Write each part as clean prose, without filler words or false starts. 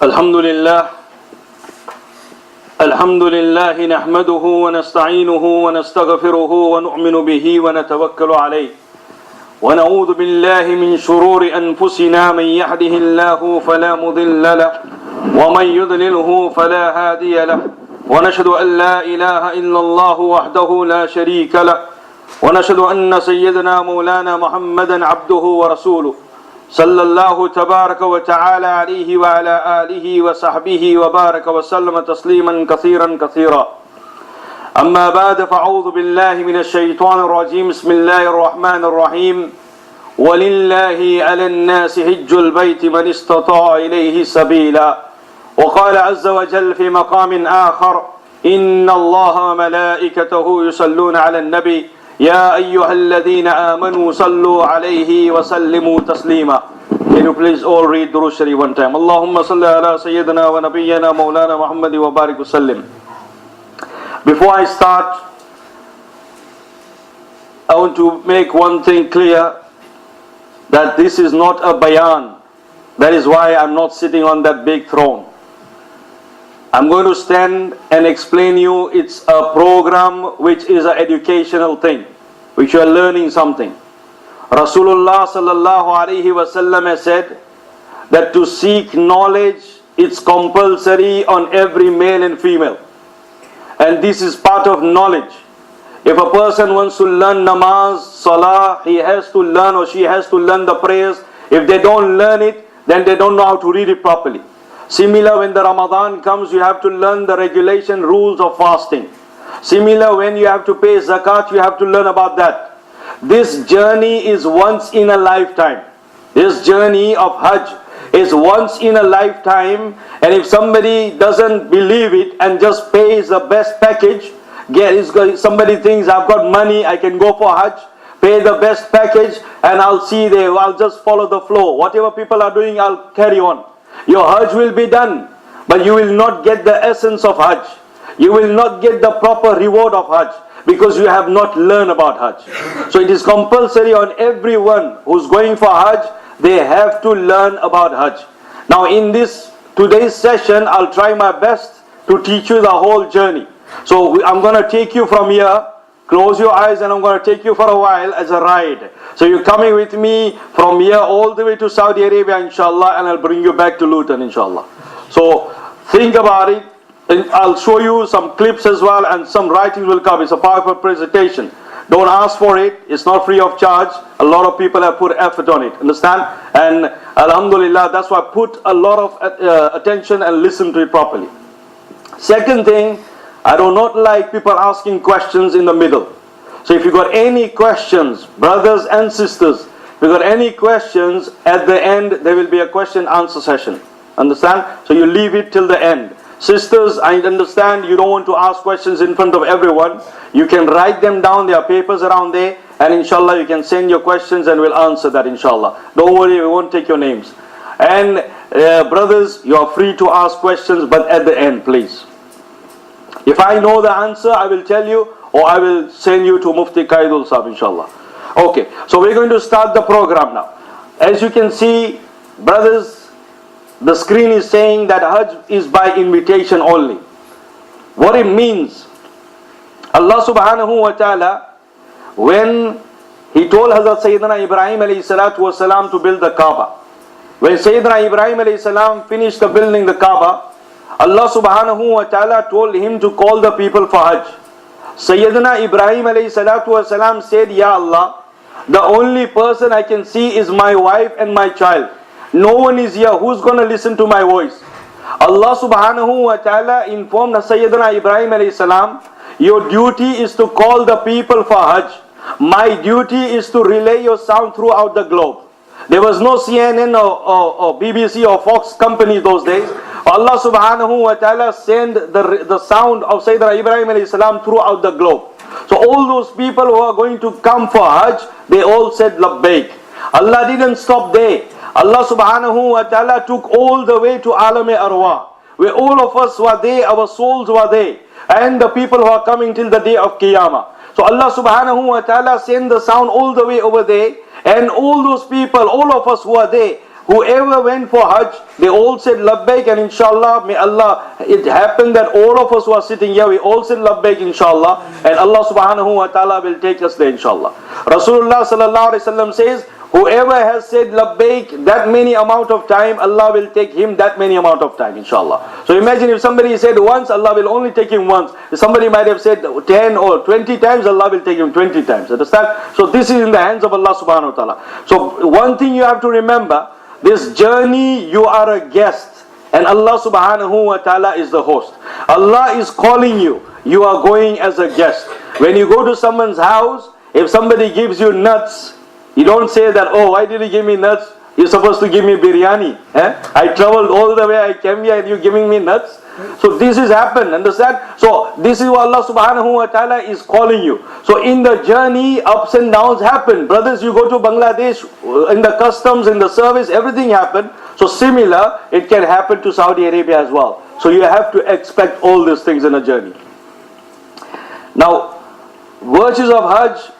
الحمد لله نحمده ونستعينه ونستغفره ونؤمن به ونتوكل عليه ونعوذ بالله من شرور أنفسنا من يهده الله فلا مضل له ومن يضلله فلا هادي له ونشهد أن لا إله إلا الله وحده لا شريك له ونشهد أن سيدنا مولانا محمدا عبده ورسوله صلى الله تبارك وتعالى عليه وعلى آله وصحبه وبارك وسلم تسليما كثيرا أما بعد فأعوذ بالله من الشيطان الرجيم بسم الله الرحمن الرحيم ولله على الناس حج البيت من استطاع إليه سبيلا وقال عز وجل في مقام آخر إن الله وملائكته يصلون على النبي يا أيها الذين آمنوا صلوا عليه وسلموا تسليما. Can you please all read Durood Sharif one time? Allahumma salli ala Sayyidina wa Nabiyyina Maulana Muhammad wa barik wa sallim. Before I start, I want to make one thing clear, that this is not a bayan. That is why I'm not sitting on that big throne. I'm going to stand and explain you. It's a program which is an educational thing, which you are learning something. Rasulullah sallallahu alaihi wasallam has said that to seek knowledge, it's compulsory on every male and female, and this is part of knowledge. If a person wants to learn namaz, salah, he has to learn, or she has to learn the prayers. If they don't learn it, then they don't know how to read it properly. Similar, when the Ramadan comes, you have to learn the regulation rules of fasting. Similar, when you have to pay zakat, you have to learn about that. This journey is once in a lifetime. This journey of Hajj is once in a lifetime, and if somebody doesn't believe it and just pays the best package, somebody thinks I've got money, I can go for Hajj, pay the best package and I'll see there, I'll just follow the flow. Whatever people are doing, I'll carry on. Your Hajj will be done, but you will not get the essence of Hajj. You will not get the proper reward of Hajj, because you have not learned about Hajj. So it is compulsory on everyone who's going for Hajj, they have to learn about Hajj. Now in this today's session, I'll try my best to teach you the whole journey. So I'm going to take you from here. Close your eyes and I'm going to take you for a while as a ride. So you're coming with me from here all the way to Saudi Arabia, inshallah, and I'll bring you back to Luton, inshallah. So think about it. I'll show you some clips as well, and some writings will come. It's a powerful presentation. Don't ask for it. It's not free of charge. A lot of people have put effort on it. Understand? And alhamdulillah, that's why I put a lot of attention and listen to it properly. Second thing, I do not like people asking questions in the middle. So if you got any questions, brothers and sisters, if you got any questions, at the end there will be a question answer session. Understand? So you leave it till the end. Sisters, I understand you don't want to ask questions in front of everyone. You can write them down. There are papers around there, and inshallah you can send your questions and we'll answer that, inshallah. Don't worry, we won't take your names. And brothers, you are free to ask questions, but at the end, please. If I know the answer, I will tell you, or I will send you to Mufti Qaidul Sahib, inshallah. Okay, so we're going to start the program now. As you can see, brothers, the screen is saying that Hajj is by invitation only. What it means, Allah subhanahu wa ta'ala, when He told Hazrat Sayyidina Ibrahim alayhi salatu wasalam to build the Kaaba, when Sayyidina Ibrahim alayhi salam finished building the Kaaba, Allah subhanahu wa ta'ala told him to call the people for Hajj. Sayyidina Ibrahim alayhi salatu wasalam said, Ya Allah, the only person I can see is my wife and my child. No one is here. Who's going to listen to my voice? Allah subhanahu wa ta'ala informed Sayyidina Ibrahim alayhi salam, your duty is to call the people for Hajj. My duty is to relay your sound throughout the globe. There was no CNN or BBC or Fox company those days. Allah subhanahu wa ta'ala sent the sound of Sayyidina Ibrahim alayhi salam throughout the globe. So all those people who are going to come for Hajj, they all said labbaik. Allah didn't stop there. Allah subhanahu wa ta'ala took all the way to Alam-e Arwah, where all of us were there, our souls were there, and the people who are coming till the day of Qiyamah. So Allah subhanahu wa ta'ala sent the sound all the way over there, and all those people, all of us who are there, whoever went for Hajj, they all said labbaik, and inshallah, may Allah, it happened that all of us who are sitting here, we all said labbaik inshallah, and Allah subhanahu wa ta'ala will take us there inshallah. Rasulullah sallallahu alaihi wasallam says, whoever has said labbaik that many amount of time, Allah will take him that many amount of time inshallah. So imagine if somebody said once, Allah will only take him once. If somebody might have said 10 or 20 times, Allah will take him 20 times. Understand? So this is in the hands of Allah subhanahu wa ta'ala. So one thing you have to remember, this journey, you are a guest, and Allah subhanahu wa ta'ala is the host. Allah is calling you. You are going as a guest. When you go to someone's house, if somebody gives you nuts, you don't say that, oh, why did you give me nuts? You're supposed to give me biryani. I traveled all the way, I came here, and you're giving me nuts. So this has happened, understand? So this is what Allah subhanahu wa ta'ala is calling you. So in the journey, ups and downs happen. Brothers, you go to Bangladesh, in the customs, in the service, everything happened. So similar, it can happen to Saudi Arabia as well. So you have to expect all these things in a journey. Now, virtues of Hajj,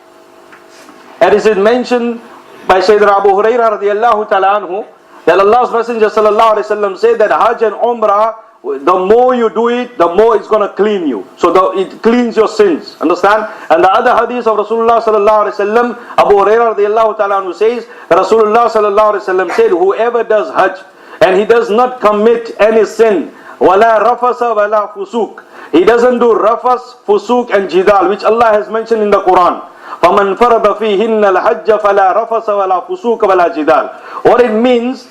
and it is mentioned by Sayyidina Abu Hurairah radiallahu ta'ala anhu, that Allah's Messenger sallallahu alayhi wa sallam said that Hajj and Umrah, the more you do it, the more it's going to clean you. So it cleans your sins. Understand? And the other hadith of Rasulullah sallallahu alayhi wa sallam, Abu Hurairah radiallahu ta'ala anhu says, Rasulullah sallallahu alayhi wa sallam said, whoever does Hajj and he does not commit any sin, wala rafasa wala fusuk, he doesn't do rafas, fusuk and jidal, which Allah has mentioned in the Quran. فَمَنْ فَرَضَ فِيهِنَّ الْحَجَّ فَلَا رَفَسَ وَلَا فُسُوقَ وَلَا جِدَالَ. What it means,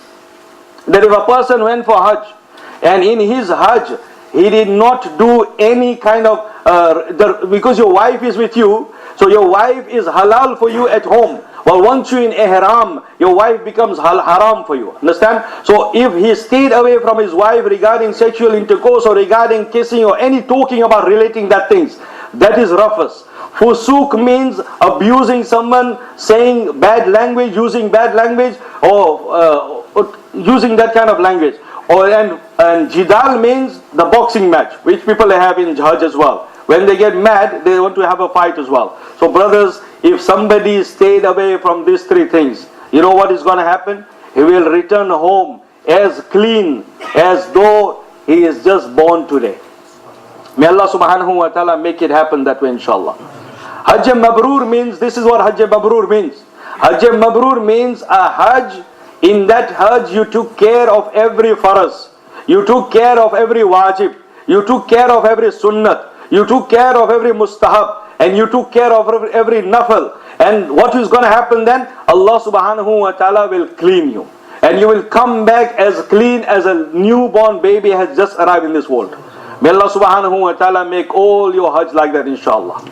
that if a person went for Hajj, and in his Hajj, he did not do any kind of, because your wife is with you, so your wife is halal for you at home. Well, once you're in Ihram, your wife becomes haram for you. Understand? So if he stayed away from his wife regarding sexual intercourse or regarding kissing or any talking about relating that things, that is rafas. Fusuk means abusing someone, saying bad language, using bad language, or using that kind of language. And jidal means the boxing match, which people have in Hajj as well. When they get mad, they want to have a fight as well. So brothers, if somebody stayed away from these three things, you know what is going to happen? He will return home as clean as though he is just born today. May Allah subhanahu wa ta'ala make it happen that way inshallah. Hajj Mabrur means, this is what Hajj Mabrur means. Hajj Mabrur means a Hajj. In that Hajj you took care of every faraz. You took care of every wajib. You took care of every sunnat. You took care of every mustahab. And you took care of every nafal. And what is going to happen then? Allah subhanahu wa ta'ala will clean you. And you will come back as clean as a newborn baby has just arrived in this world. May Allah subhanahu wa ta'ala make all your Hajj like that inshallah.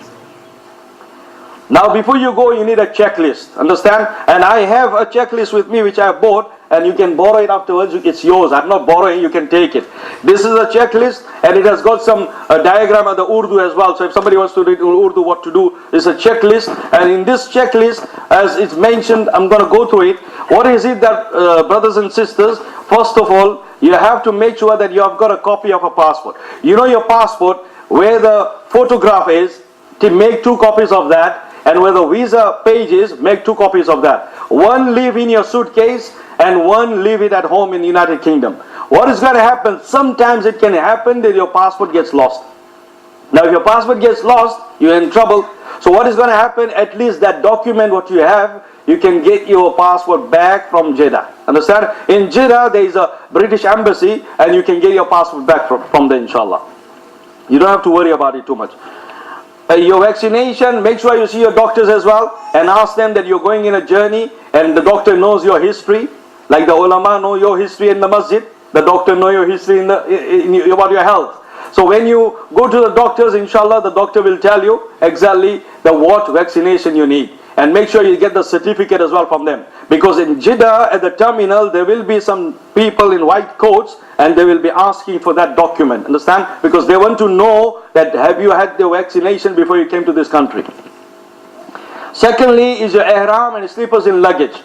Now before you go, you need a checklist. Understand? And I have a checklist with me which I have bought, and you can borrow it afterwards. It's yours. I'm not borrowing, you can take it. This is a checklist, and it has got some diagram of the Urdu as well. So if somebody wants to read Urdu what to do, it's a checklist. And in this checklist, as it's mentioned, I'm going to go through it. What is it that, brothers and sisters, first of all, you have to make sure that you have got a copy of a passport. You know your passport, where the photograph is, to make 2 copies of that. And where the visa page is, make 2 copies of that. One leave in your suitcase and one leave it at home in the United Kingdom. What is going to happen? Sometimes it can happen that your passport gets lost. Now if your passport gets lost, you're in trouble. So what is going to happen? At least that document what you have, you can get your passport back from Jeddah. Understand? In Jeddah there is a British embassy and you can get your passport back from there inshallah. You don't have to worry about it too much. Your vaccination, make sure you see your doctors as well and ask them that you're going in a journey and the doctor knows your history. Like the ulama know your history in the masjid, the doctor know your history about your health. So when you go to the doctors, inshallah, the doctor will tell you exactly what vaccination you need. And make sure you get the certificate as well from them. Because in Jeddah, at the terminal, there will be some people in white coats and they will be asking for that document. Understand? Because they want to know that have you had the vaccination before you came to this country. Secondly is your ihram and slippers in luggage.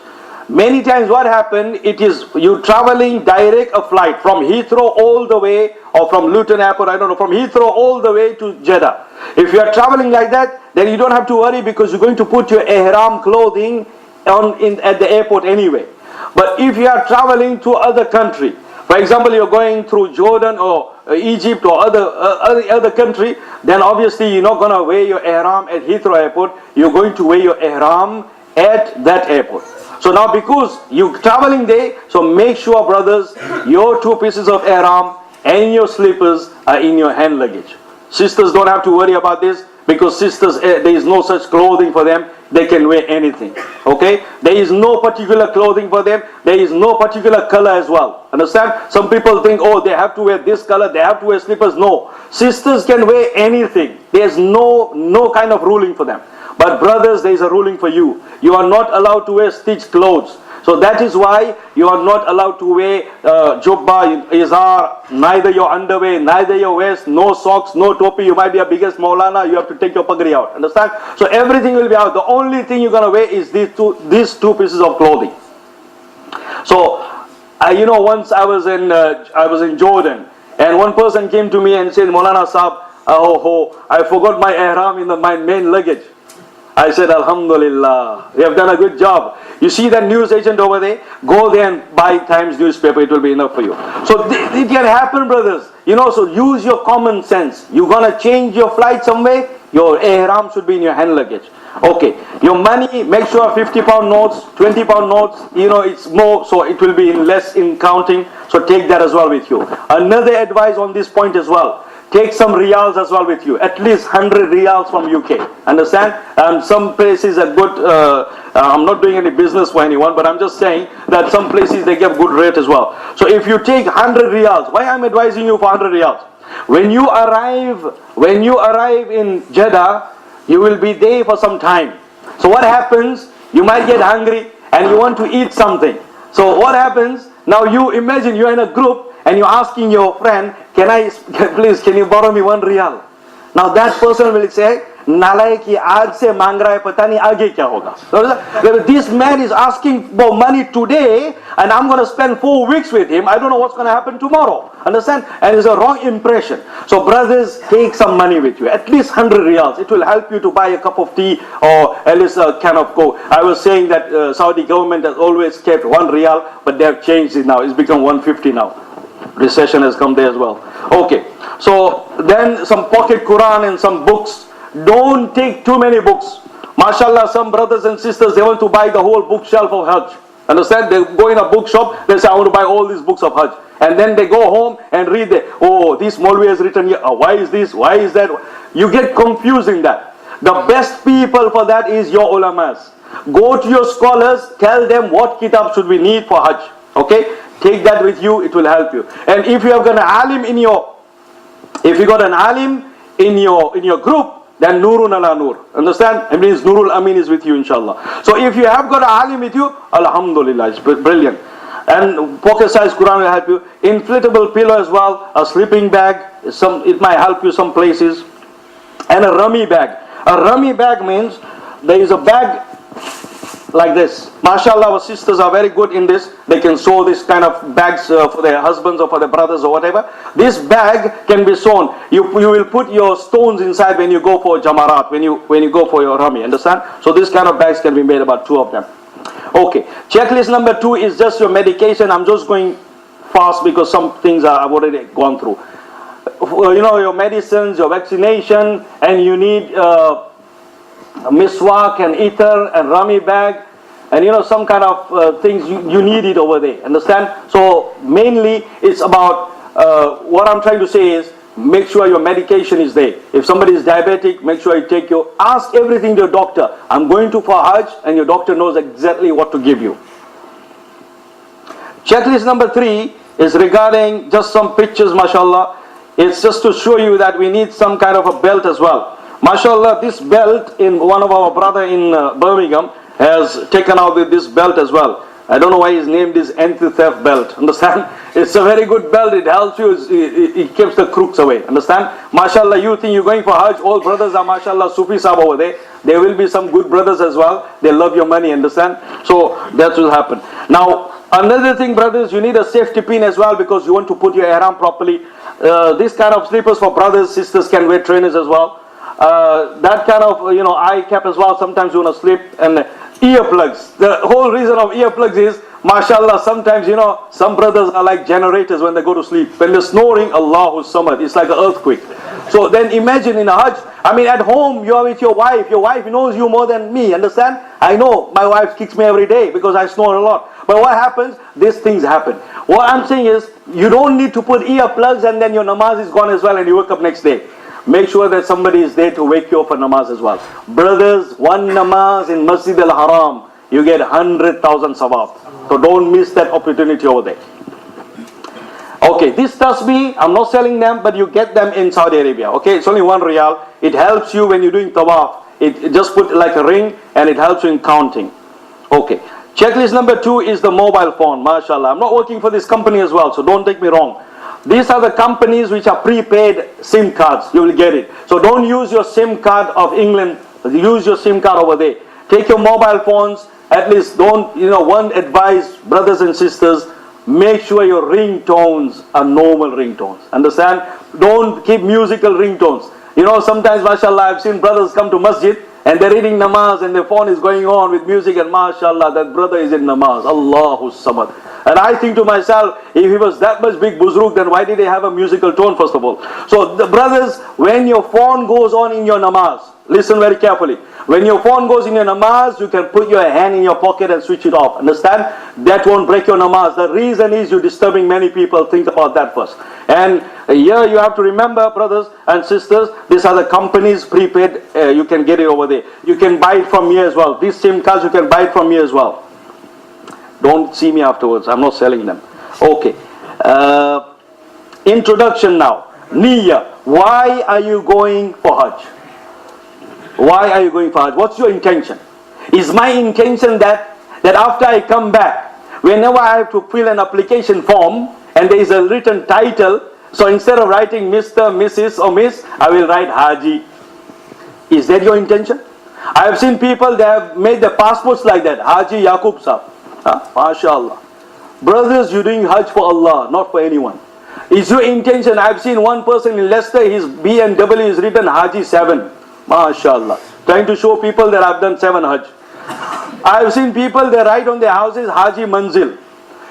Many times what happened, it is you traveling direct a flight from Heathrow all the way, or from Luton Airport, I don't know, from Heathrow all the way to Jeddah. If you are traveling like that, then you don't have to worry because you're going to put your ihram clothing at the airport anyway. But if you are traveling to other country, for example, you're going through Jordan or Egypt or other country, then obviously you're not going to wear your ihram at Heathrow Airport. You're going to wear your ihram at that airport. So now because you're traveling there, so make sure, brothers, your 2 pieces of ihram and your slippers are in your hand luggage. Sisters don't have to worry about this, because sisters, there is no such clothing for them. They can wear anything. Okay? There is no particular clothing for them. There is no particular color as well. Understand? Some people think, oh, they have to wear this color, they have to wear slippers. No. Sisters can wear anything. There's no kind of ruling for them. But brothers, there is a ruling for you. You are not allowed to wear stitched clothes. So that is why you are not allowed to wear jubba, izar, neither your underwear, neither your vest, no socks, no topi. You might be a biggest Maulana, you have to take your pagri out. Understand? So everything will be out. The only thing you're going to wear is these two pieces of clothing. So, once I was in Jordan, and one person came to me and said, Maulana Sahab, I forgot my ihram in my main luggage. I said, Alhamdulillah, you have done a good job. You see that news agent over there? Go there and buy Times newspaper, it will be enough for you. So it can happen, brothers. So use your common sense. You're going to change your flight somewhere, your ihram should be in your hand luggage. Okay, your money, make sure 50-pound notes, 20-pound notes, it's more, so it will be less in counting. So take that as well with you. Another advice on this point as well. Take some riyals as well with you. At least 100 riyals from UK. Understand? And some places are good. I'm not doing any business for anyone, but I'm just saying that some places they give good rate as well. So if you take 100 riyals, why I'm advising you for 100 riyals? When you arrive in Jeddah, you will be there for some time. So what happens? You might get hungry and you want to eat something. So what happens? Now you imagine you're in a group and you're asking your friend, can you borrow me 1 riyal? Now that person will say, Nalai ki aaj se mang raha hai, pata nahi aage kya hoga. This man is asking for money today and I'm going to spend 4 weeks with him. I don't know what's going to happen tomorrow. Understand? And it's a wrong impression. So brothers, take some money with you. At least 100 riyals. It will help you to buy a cup of tea or at least a can of coke. I was saying that Saudi government has always kept 1 riyal, but they have changed it now. It's become 150 now. Recession has come there as well. Okay. So then some pocket Quran and some books. Don't take too many books. MashaAllah, some brothers and sisters, they want to buy the whole bookshelf of Hajj. Understand? They go in a bookshop, they say, I want to buy all these books of Hajj. And then they go home and read this Maulvi has written here. Why is this? Why is that? You get confused in that. The best people for that is your ulamas. Go to your scholars, tell them what kitab should we need for Hajj. Okay? Take that with you, it will help you. And if you have got an alim in your group, then Nurun ala Nur. Understand? It means Nurul Amin is with you, inshallah. So if you have got an alim with you, Alhamdulillah, it's brilliant. And pocket size Quran will help you. Inflatable pillow as well, a sleeping bag, it might help you some places. And a rummy bag. A rummy bag means there is a bag like this. MashaAllah, our sisters are very good in this. They can sew this kind of bags for their husbands or for their brothers or whatever. This bag can be sewn. You will put your stones inside when you go for jamarat, when you go for your rami. Understand? So this kind of bags can be made, about 2 of them. Okay. Checklist number 2 is just your medication. I'm just going fast because some things I've already gone through. Your medicines, your vaccination, and you need miswak and ether and rummy bag, and some kind of things you need it over there. Understand? So mainly it's about what I'm trying to say is make sure your medication is there. If somebody is diabetic, make sure you ask everything to your doctor. I'm going for Hajj, and your doctor knows exactly what to give you. Checklist number 3 is regarding just some pictures, mashallah. It's just to show you that we need some kind of a belt as well. MashaAllah, this belt, one of our brother in Birmingham has taken out with this belt as well. I don't know why he's named this anti-theft belt. Understand? It's a very good belt. It helps you. It keeps the crooks away. Understand? MashaAllah, you think you're going for Hajj, all brothers are MashaAllah Sufi Sahab over there. There will be some good brothers as well. They love your money. Understand? So that will happen. Now, another thing, brothers, you need a safety pin as well, because you want to put your ihram properly. This kind of slippers for brothers, sisters can wear trainers as well. That kind of eye cap as well. Sometimes you want to slip, and earplugs. The whole reason of earplugs is mashallah, sometimes, some brothers are like generators when they go to sleep. When they're snoring, Allahu Samad, it's like an earthquake. So then imagine in a Hajj, at home, you are with your wife. Your wife knows you more than me, understand? I know my wife kicks me every day because I snore a lot. But what happens? These things happen. What I'm saying is, you don't need to put earplugs and then your namaz is gone as well and you wake up next day. Make sure that somebody is there to wake you up for namaz as well. Brothers, one namaz in Masjid al-Haram, you get 100,000 sawab. So don't miss that opportunity over there. Okay, this tasbih, I'm not selling them, but you get them in Saudi Arabia. Okay, it's only 1 riyal. It helps you when you're doing tawaf. It just put like a ring and it helps you in counting. Okay, checklist number 2 is the mobile phone. MashaAllah. I'm not working for this company as well, so don't take me wrong. These are the companies which are prepaid SIM cards. You will get it. So don't use your SIM card of England. Use your SIM card over there. Take your mobile phones. At least don't, one advice, brothers and sisters, make sure your ringtones are normal ringtones. Understand? Don't keep musical ringtones. Sometimes, mashallah, I've seen brothers come to masjid and they're reading namaz and their phone is going on with music and mashallah, that brother is in namaz. Allahu Samad. And I think to myself, if he was that much big buzruk, then why did he have a musical tone first of all? So the brothers, when your phone goes on in your namaz, listen very carefully. When your phone goes in your namaz, you can put your hand in your pocket and switch it off. Understand? That won't break your namaz. The reason is you're disturbing many people. Think about that first. And here you have to remember, brothers and sisters, these are the companies prepaid. You can get it over there. You can buy it from me as well. These SIM cards, you can buy it from me as well. Don't see me afterwards. I'm not selling them. Okay. Introduction now. Niyyah. Why are you going for Hajj? Why are you going for Hajj? What's your intention? Is my intention that after I come back, whenever I have to fill an application form and there is a written title, so instead of writing Mr., Mrs. or Miss, I will write Haji. Is that your intention? I have seen people, they have made their passports like that. Haji Yaqub Sahib. MashaAllah. Brothers, you're doing Hajj for Allah, not for anyone. Is your intention? I've seen one person in Leicester, his BMW is written Haji 7. MashaAllah. Trying to show people that I've done 7 Hajj. I've seen people, they write on their houses Haji Manzil.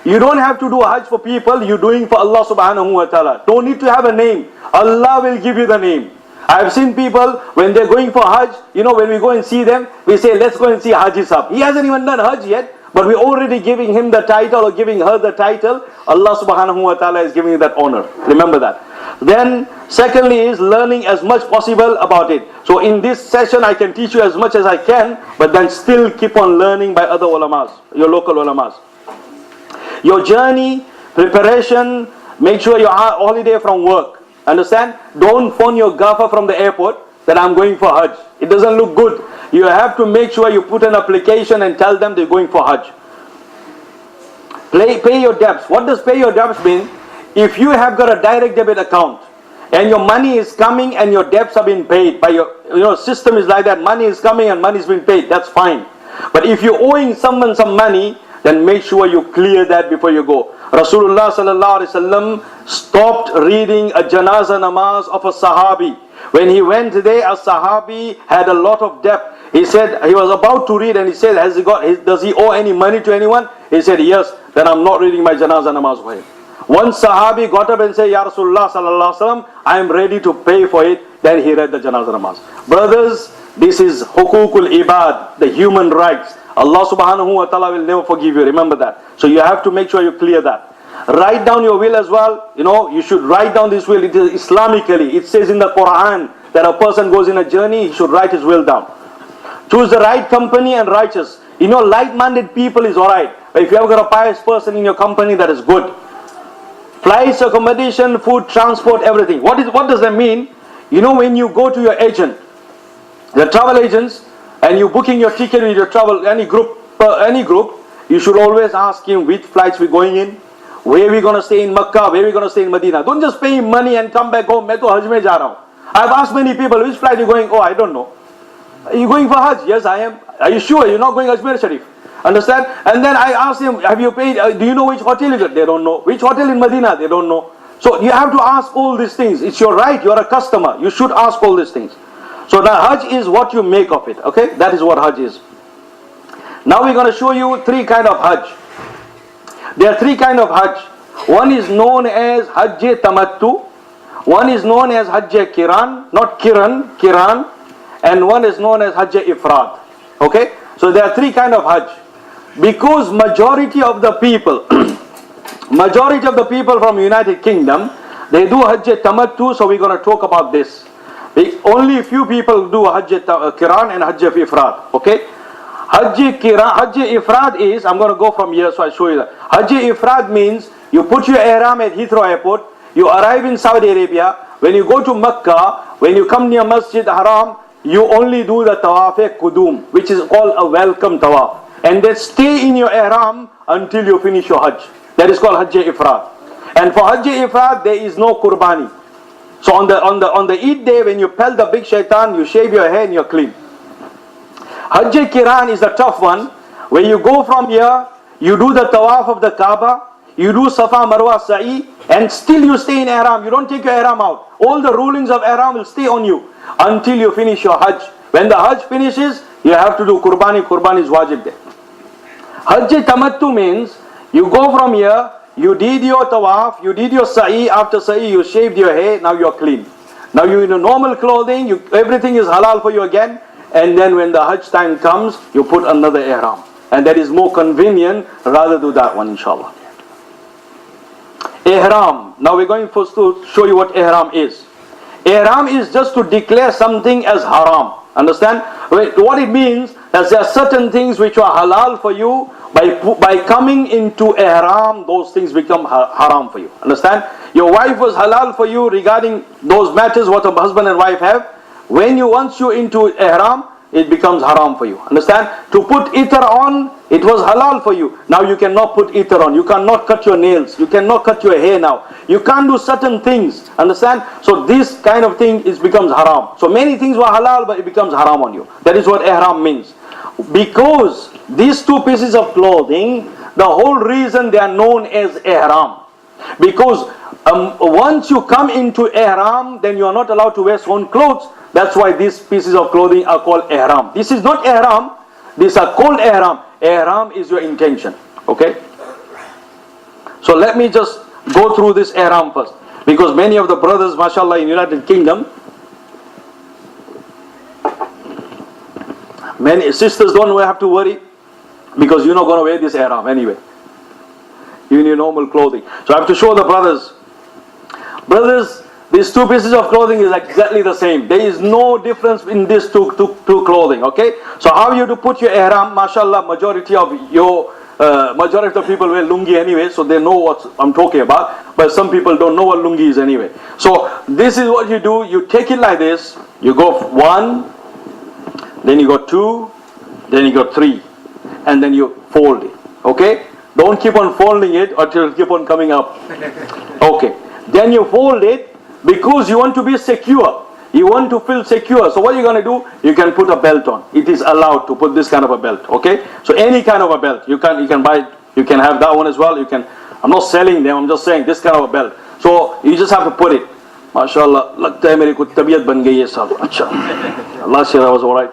You don't have to do Hajj for people, you're doing for Allah subhanahu wa ta'ala. Don't need to have a name. Allah will give you the name. I've seen people, when they're going for Hajj, when we go and see them, we say, let's go and see Haji Sahib. He hasn't even done Hajj yet, but we're already giving him the title or giving her the title. Allah subhanahu wa ta'ala is giving you that honor. Remember that. Then, secondly is learning as much possible about it. So in this session, I can teach you as much as I can, but then still keep on learning by other ulamas, your local ulamas. Your journey, preparation, make sure you're holiday from work. Understand? Don't phone your gaffer from the airport that I'm going for Hajj. It doesn't look good. You have to make sure you put an application and tell them they're going for Hajj. Pay your debts. What does pay your debts mean? If you have got a direct debit account and your money is coming and your debts are being paid by your system is like that, money is coming and money is being paid, that's fine. But if you're owing someone some money, then make sure you clear that before you go. Rasulullah sallallahu alaihi wasallam stopped reading a janaza namaz of a sahabi. When he went there, a sahabi had a lot of debt. He said, he was about to read and he said, does he owe any money to anyone? He said, yes. Then I'm not reading my janaza namaz for him. One sahabi got up and said, Ya Rasulullah sallallahu alaihi wasallam, I am ready to pay for it. Then he read the janaza namaz. Brothers, this is hukukul ibad, the human rights. Allah subhanahu wa ta'ala will never forgive you. Remember that. So you have to make sure you clear that. Write down your will as well. You should write down this will. It is Islamically. It says in the Quran that a person goes in a journey, he should write his will down. Choose the right company and righteous. Like-minded people is alright. But if you have got a pious person in your company, that is good. Flights, accommodation, food, transport, everything. What does that mean? When you go to your agent, the travel agents, and you're booking your ticket with your travel, any group, you should always ask him which flights we're going in, where we're going to stay in Makkah, where we're going to stay in Medina. Don't just pay him money and come back home. Main to Hajj mein ja raha hu. I've asked many people, which flight are you going? Oh, I don't know. Are you going for Hajj? Yes, I am. Are you sure you're not going Ajmer Sharif? Understand? And then I asked him, have you paid, do you know which hotel you got? They don't know. Which hotel in Medina? They don't know. So you have to ask all these things. It's your right. You're a customer. You should ask all these things. So now Hajj is what you make of it. Okay? That is what Hajj is. Now we're going to show you 3 kinds of Hajj. There are three kinds of Hajj. One is known as Hajj Tamattu. One is known as Hajj Kiran, not Kiran, Kiran. And one is known as Hajj Ifrad. Okay? So there are three kinds of Hajj. Because majority of the people from United Kingdom, they do Hajj Tamattu, so we're going to talk about this. Only few people do Hajj Kiran and Hajj Ifrad. Okay? Hajj Kiran, Hajj Ifrad is, I'm going to go from here so I show you that. Hajj Ifrad means you put your ihram at Heathrow Airport, you arrive in Saudi Arabia, when you go to Makkah, when you come near Masjid Haram, you only do the Tawaf Qudum, which is called a welcome Tawaf. And then stay in your ihram until you finish your Hajj. That is called Hajj Ifrad. And for Hajj Ifrad, there is no Qurbani. So on the Eid day, when you pelt the big shaitan, you shave your hair and you're clean. Hajj Kiran is the tough one, where you go from here, you do the Tawaf of the Kaaba, you do Safa Marwa Sa'i, and still you stay in ihram. You don't take your ihram out. All the rulings of ihram will stay on you until you finish your Hajj. When the Hajj finishes, you have to do Qurbani. Qurbani is wajib there. Hajj Tamattu means you go from here, you did your Tawaf, you did your Sa'i. After Sa'i, you shaved your hair. Now you're clean. Now you're in a normal clothing. Everything is halal for you again. And then when the Hajj time comes, you put another ihram. And that is more convenient rather do that one, inshallah. Ihram. Now we're going first to show you what ihram is. Ihram is just to declare something as haram. Understand? What it means is there are certain things which are halal for you. By coming into ihram, those things become haram for you. Understand? Your wife was halal for you regarding those matters what a husband and wife have. Once you're into ihram, it becomes haram for you. Understand? To put itar on, it was halal for you. Now you cannot put itar on. You cannot cut your nails. You cannot cut your hair now. You can't do certain things. Understand? So this kind of thing becomes haram. So many things were halal, but it becomes haram on you. That is what ihram means. Because these two pieces of clothing, the whole reason they are known as ihram. Because once you come into ihram, then you are not allowed to wear sewn clothes. That's why these pieces of clothing are called ihram. This is not ihram. These are called ihram. Ihram is your intention. Okay? So let me just go through this ihram first. Because many of the brothers, mashallah, in United Kingdom, many sisters don't have to worry because you're not going to wear this ihram anyway. You in your normal clothing. So I have to show the brothers. Brothers, these two pieces of clothing is exactly the same. There is no difference in these two clothing. Okay? So how you to put your ihram? Mashallah, majority of the people wear lungi anyway, so they know what I'm talking about. But some people don't know what lungi is anyway. So this is what you do. You take it like this. You go 1, then you go 2, then you go 3, and then you fold it. Okay? Don't keep on folding it or it will keep on coming up. Okay. Then you fold it because you want to be secure. You want to feel secure. So what you're going to do? You can put a belt on. It is allowed to put this kind of a belt. Okay? So any kind of a belt. You can buy it. You can have that one as well. I'm not selling them. I'm just saying this kind of a belt. So you just have to put it. MashaAllah. Lagta hai mere ko tabiyat ban gayi hai sab. Achha. Last year I was alright.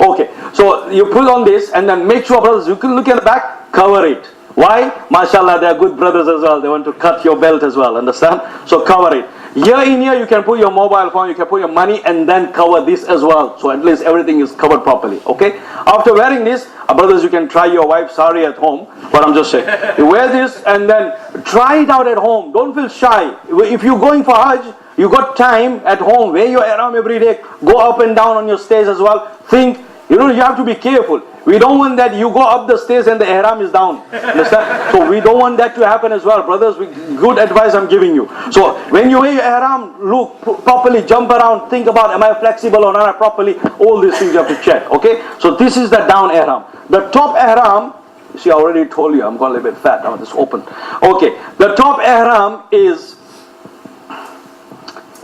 Okay. So you put on this and then make sure, brothers, you can look at the back, cover it. Why? MashaAllah, they are good brothers as well. They want to cut your belt as well. Understand? So cover it. Here in here, you can put your mobile phone, you can put your money, and then cover this as well. So at least everything is covered properly. Okay? After wearing this, brothers, you can try your wife's sari at home. But I'm just saying. You wear this and then try it out at home. Don't feel shy. If you're going for Hajj, you got time at home. Wear your ihram every day. Go up and down on your stairs as well. Think. You have to be careful. We don't want that you go up the stairs and the ihram is down. Understand? So we don't want that to happen as well. Brothers, good advice I'm giving you. So when you wear your ihram, look properly, jump around, think about, am I flexible or not properly? All these things you have to check. Okay? So this is the down ihram. The top ihram, see I already told you, I'm going a little bit fat. Now it's open. Okay. The top ihram is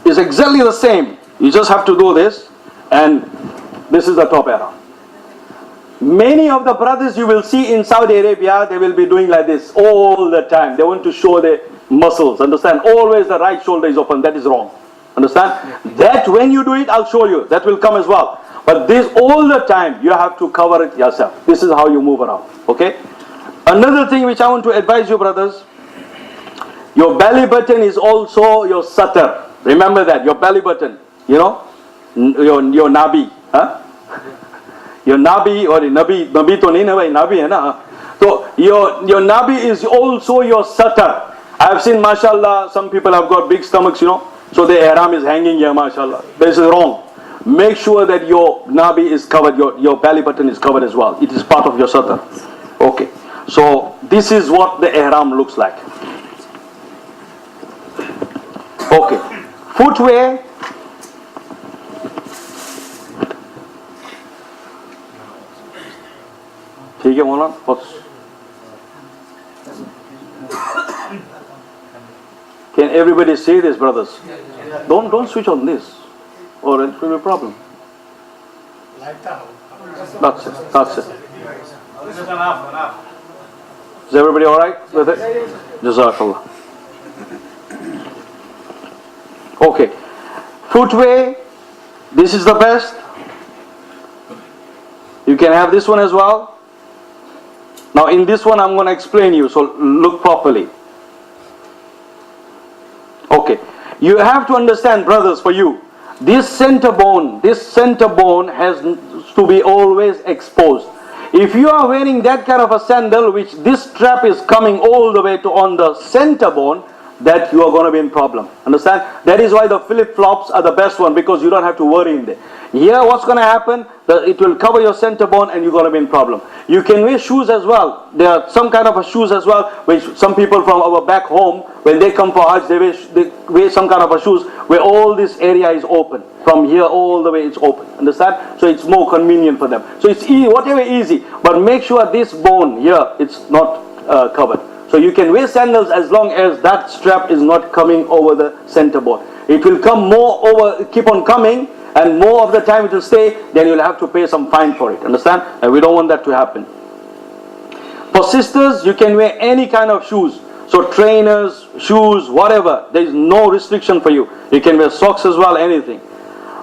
exactly the same. You just have to do this, and this is the top ihram. Many of the brothers you will see in Saudi Arabia, they will be doing like this all the time. They want to show their muscles. Understand? Always the right shoulder is open. That is wrong. Understand? That when you do it, I'll show you. That will come as well. But this all the time, you have to cover it yourself. This is how you move around. Okay? Another thing which I want to advise you, brothers, your belly button is also your satar. Remember that, your belly button, you know, your nabi, huh? Your nabi or nabi to nahi na bhai, nabi hai na. So your nabi is also your satar. I have seen, mashallah, some people have got big stomachs, you know, so the ihram is hanging here, mashallah. This is wrong. Make sure that your nabi is covered, your belly button is covered as well. It is part of your satar. Okay. So this is what the ihram looks like. Okay. Footwear. ठीक है मौलाना, can everybody see this, brothers? Don't switch on this, or it will be a problem. That's it. That's it. Is everybody all right with it? Jazakallah. Okay. Footwear. This is the best. You can have this one as well. Now in this one I'm going to explain you, so look properly. Okay. You have to understand, brothers, for you, this center bone has to be always exposed. If you are wearing that kind of a sandal, which this strap is coming all the way to on the center bone, that you are going to be in problem. Understand? That is why the flip-flops are the best one, because you don't have to worry in there. Here what's going to happen, it will cover your center bone and you're going to be in problem. You can wear shoes as well. There are some kind of a shoes as well, which some people from our back home, when they come for Hajj, they wear some kind of a shoes where all this area is open. From here all the way it's open. Understand? So it's more convenient for them. So it's easy, whatever easy, but make sure this bone here, it's not covered. So you can wear sandals as long as that strap is not coming over the center bone. It will come more over, keep on coming, and more of the time it will stay, then you'll have to pay some fine for it. Understand? And we don't want that to happen. For sisters, you can wear any kind of shoes. So trainers, shoes, whatever. There is no restriction for you. You can wear socks as well, anything.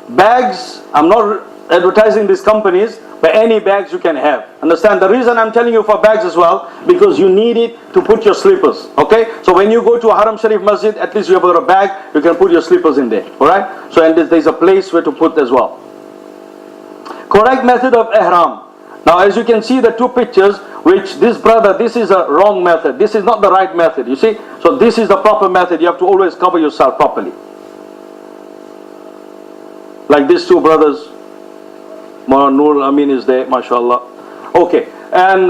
Bags, I'm not advertising these companies, but any bags you can have. Understand? The reason I'm telling you for bags as well, because you need it to put your slippers. Okay? So when you go to a Haram Sharif Masjid, at least you have got a bag, you can put your slippers in there. Alright? So and there's a place where to put as well. Correct method of ihram. Now as you can see the two pictures, which this brother, this is a wrong method. This is not the right method, you see? So this is the proper method. You have to always cover yourself properly. Like these two brothers. Noor Amin is there, mashallah. Okay, and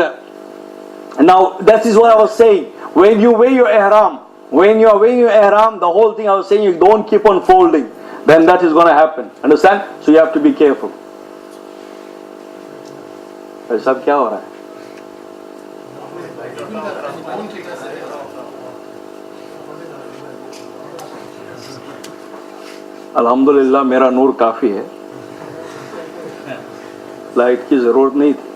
now that is what I was saying. When you wear your ihram, when you are wearing your ihram, the whole thing I was saying, you don't keep on folding. Then that is going to happen. Understand? So you have to be careful. सब क्या हो रहा है? अल्हम्दुलिल्लाह मेरा नूर काफी है, light की जरूरत नहीं थी.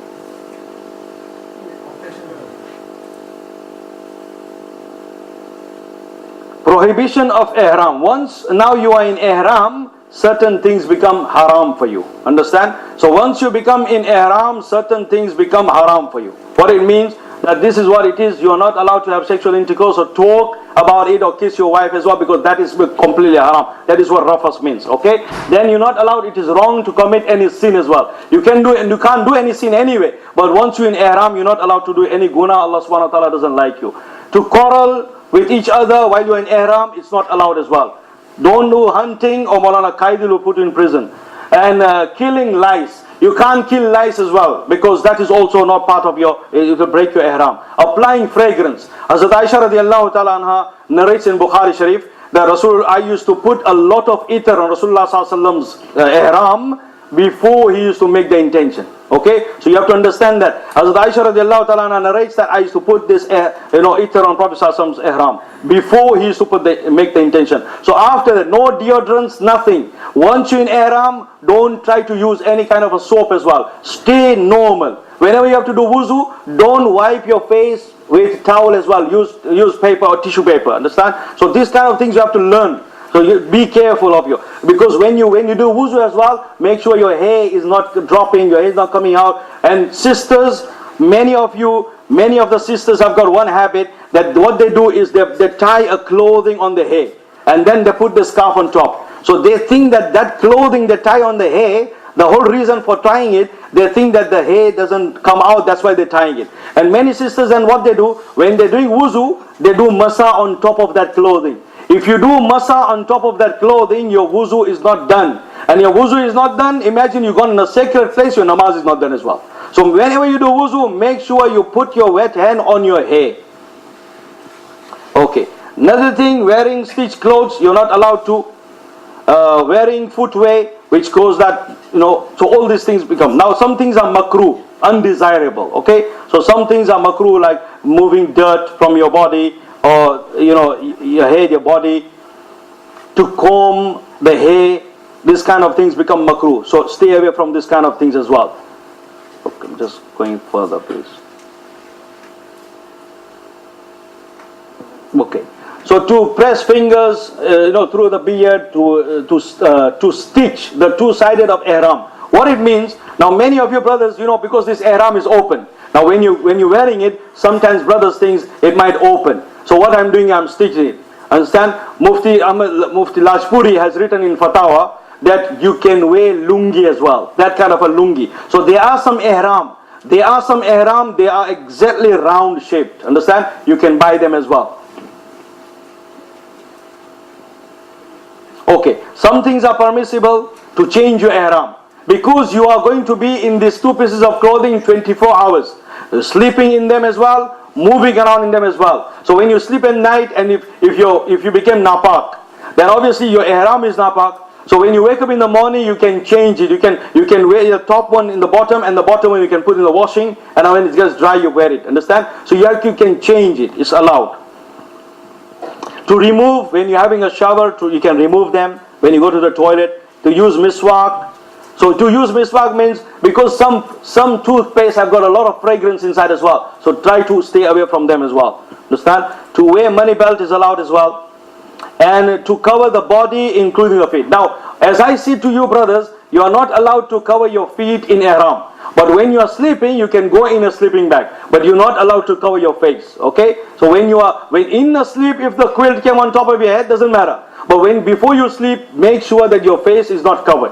Prohibition of ihram. Once now you are in ihram, certain things become haram for you. Understand? So once you become in ihram, certain things become haram for you. What it means, that this is what it is. You are not allowed to have sexual intercourse or talk about it or kiss your wife as well, because that is completely haram. That is what rafas means. Okay? Then you're not allowed. It is wrong to commit any sin as well. You can do, and you can't do any sin anyway. But once you're in ihram, you're not allowed to do any guna. Allah subhanahu wa ta'ala doesn't like you. To quarrel with each other while you're in ihram, it's not allowed as well. Don't do hunting, or Maulana Qaidi will put you in prison. And killing lice. You can't kill lice as well, because that is also not part of your, it will break your ihram. Applying fragrance. Hazrat Aisha radiallahu ta'ala anha narrates in Bukhari Sharif that I used to put a lot of ether on Rasulullah sallallahu alaihi wasallam's ihram before he used to make the intention. Okay, so you have to understand that. Hazrat Aisha radiallahu ta'ala narrates that I used to put this ether on Prophet sallallahu alaihi wasallam's ihram before he used to make the intention. So after that, no deodorants, nothing. Once you're in ihram, don't try to use any kind of a soap as well. Stay normal. Whenever you have to do wuzu, don't wipe your face with towel as well. Use paper or tissue paper. Understand? So these kind of things you have to learn. So you be careful of you, because when you do wuzu as well, make sure your hair is not dropping, your hair is not coming out. And sisters, many of you many of the sisters have got one habit that what they do is they tie a clothing on the hair and then they put the scarf on top. So they think that that clothing they tie on the hair, the whole reason for tying it, they think that the hair doesn't come out, that's why they're tying it. And many sisters, and what they do, when they're doing wuzu, they do masa on top of that clothing. If you do masa on top of that clothing, your wuzu is not done. And your wuzu is not done, imagine you've gone in a sacred place, your namaz is not done as well. So whenever you do wuzu, make sure you put your wet hand on your hair. Okay. Another thing, wearing stitched clothes, you're not allowed to. Wearing footwear, which goes that, so all these things become. Now some things are makruh, undesirable, okay? So some things are makruh, like moving dirt from your body, or, your hair, your body, to comb the hair, this kind of things become makruh. So stay away from this kind of things as well. Okay, I'm just going further, please. Okay. So to press fingers, through the beard to stitch the two-sided of ihram. What it means, now many of you brothers, because this ihram is open. Now when you're wearing it, sometimes brothers think it might open. So what I'm doing, I'm stitching it. Understand? Mufti Lajpuri has written in Fatawa that you can wear lungi as well. That kind of a lungi. So there are some ihram. They are exactly round shaped. Understand? You can buy them as well. Okay, some things are permissible to change your ihram. Because you are going to be in these two pieces of clothing 24 hours. Sleeping in them as well, moving around in them as well. So when you sleep at night and if you become napak, then obviously your ihram is napak. So when you wake up in the morning, you can change it. You can wear your top one in the bottom, and the bottom one you can put in the washing, and when it gets dry you wear it. Understand? So you can change it. It's allowed. To remove, when you're having a shower, you can remove them. When you go to the toilet, to use miswak. So to use miswak means, because some toothpaste have got a lot of fragrance inside as well. So try to stay away from them as well. Understand? To wear money belt is allowed as well. And to cover the body, including the feet. Now, as I say to you brothers, you are not allowed to cover your feet in ihram. But when you are sleeping, you can go in a sleeping bag. But you're not allowed to cover your face. Okay? So when in a sleep, if the quilt came on top of your head, doesn't matter. But before you sleep, make sure that your face is not covered.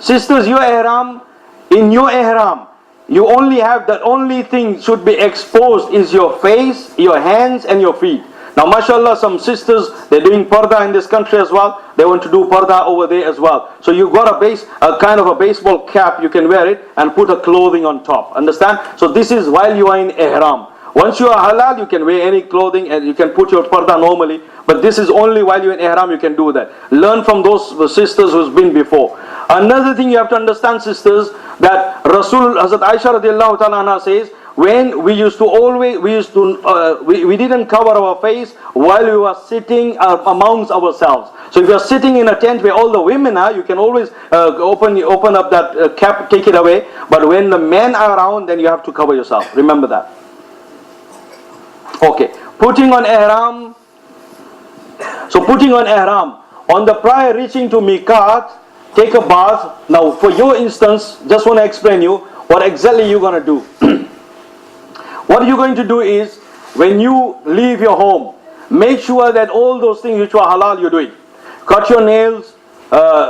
Sisters, in your ihram, you only have, the only thing should be exposed is your face, your hands and your feet. Now mashallah, some sisters, they're doing parda in this country as well. They want to do parda over there as well. So you've got a kind of a baseball cap, you can wear it and put a clothing on top. Understand? So this is while you are in ihram. Once you are halal, you can wear any clothing and you can put your parda normally. But this is only while you're in ihram you can do that. Learn from those sisters who's been before. Another thing you have to understand, sisters, that Hazrat Aisha radiallahu ta'ala anha says, when we didn't cover our face while we were sitting amongst ourselves. So if you are sitting in a tent where all the women are, you can always open up that cap, take it away. But when the men are around, then you have to cover yourself. Remember that. Okay, putting on ihram. So putting on ihram, on the prior reaching to miqat, take a bath. Now for your instance, just want to explain you what exactly you're going to do. What you're going to do is, when you leave your home, make sure that all those things which are halal you're doing. Cut your nails,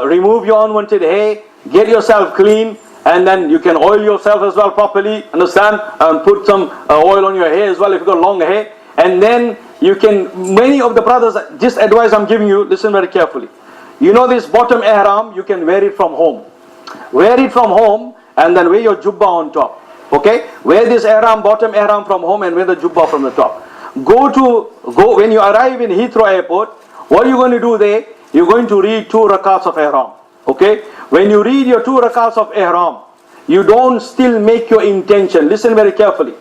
remove your unwanted hair, get yourself clean, and then you can oil yourself as well properly, understand? And put some oil on your hair as well if you've got long hair. And then you can, many of the brothers, this advice I'm giving you, listen very carefully. You know this bottom ihram, you can wear it from home. Wear it from home and then wear your jubbah on top. Okay? Wear this ihram, bottom ihram from home and wear the jubbah from the top. When you arrive in Heathrow Airport, what are you going to do there? You're going to read 2 rakats of ihram. Okay? When you read your 2 rakats of ihram, you don't still make your intention. Listen very carefully.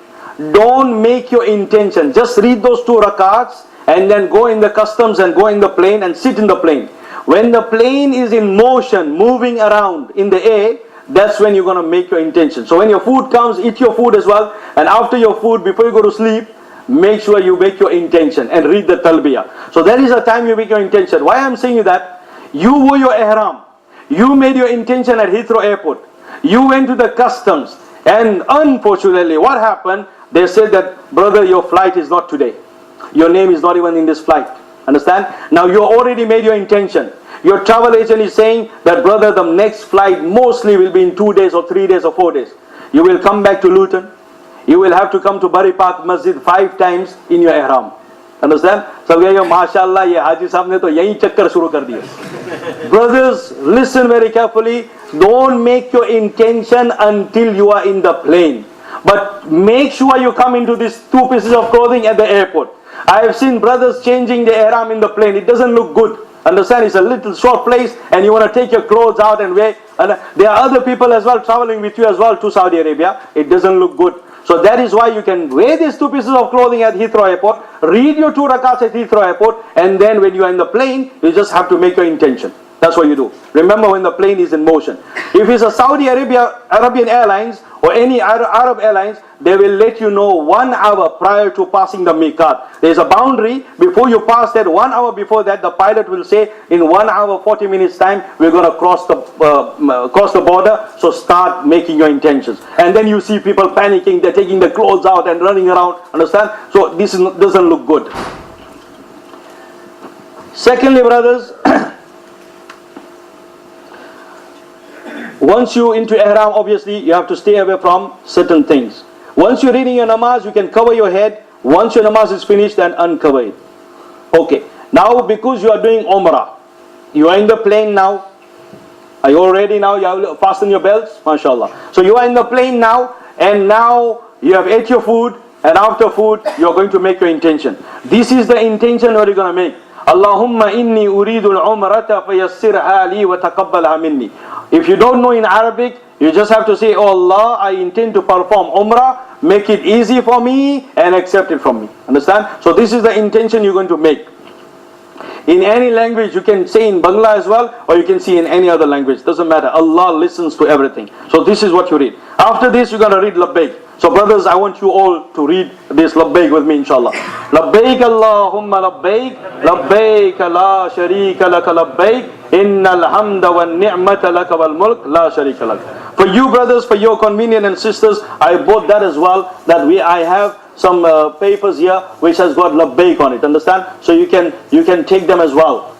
Don't make your intention. Just read those 2 rakats and then go in the customs and go in the plane and sit in the plane. When the plane is in motion, moving around in the air, that's when you're going to make your intention. So when your food comes, eat your food as well. And after your food, before you go to sleep, make sure you make your intention and read the Talbiyah. So that is the time you make your intention. Why I'm saying that? You wore your ihram. You made your intention at Heathrow Airport. You went to the customs And unfortunately, what happened? They said that, brother, your flight is not today. Your name is not even in this flight. Understand? Now you already made your intention. Your travel agent is saying that, brother, the next flight mostly will be in 2 days or 3 days or 4 days. You will come back to Luton. You will have to come to Bari Park Masjid 5 times in your ihram. Understand? So we are, mashallah, ye Haji sahab ne to yahi chakkar shuru kar diya. Brothers, listen very carefully. Don't make your intention until you are in the plane. But make sure you come into these 2 pieces of clothing at the airport. I have seen brothers changing the ihram in the plane. It doesn't look good. Understand? It's a little short place and you want to take your clothes out and wear. And there are other people as well traveling with you as well to Saudi Arabia. It doesn't look good. So that is why you can wear these 2 pieces of clothing at Heathrow Airport, read your 2 rakats at Heathrow Airport, and then when you are in the plane, you just have to make your intention. That's what you do. Remember when the plane is in motion. If it's a Saudi Arabian Airlines or any Arab Airlines, they will let you know 1 hour prior to passing the miqat. There is a boundary. Before you pass that, 1 hour before that, the pilot will say, in 1 hour 40 minutes time, we're going to cross the border. So start making your intentions. And then you see people panicking. They're taking the clothes out and running around. Understand? So this doesn't look good. Secondly, brothers, once you into ihram, obviously you have to stay away from certain things. Once you're reading your namaz, you can cover your head. Once your namaz is finished, then uncover it. Okay. Now, because you are doing umrah, you are in the plane now. Are you all ready now? You have fastened your belts? MashaAllah. So you are in the plane now, and now you have ate your food, and after food, you are going to make your intention. This is the intention what you're going to make. Allahumma inni uridu al-umrata fayassirha li wa taqabbalha minni. If you don't know in Arabic, you just have to say, oh Allah, I intend to perform umrah, make it easy for me and accept it from me. Understand? So this is the intention you're going to make. In any language, you can say in Bangla as well, or you can see in any other language. Doesn't matter. Allah listens to everything. So this is what you read. After this, you're going to read labbaik. So brothers, I want you all to read this labbaik with me, inshallah. Labbaik Allahumma labbaik, labbaik la sharika laka labbaik, innal hamda wan ni'mata laka wal mulk la sharika lak. For you brothers, for your convenience and sisters, I bought that as well. I have some papers here which has got labbaik on it. Understand? So you can take them as well.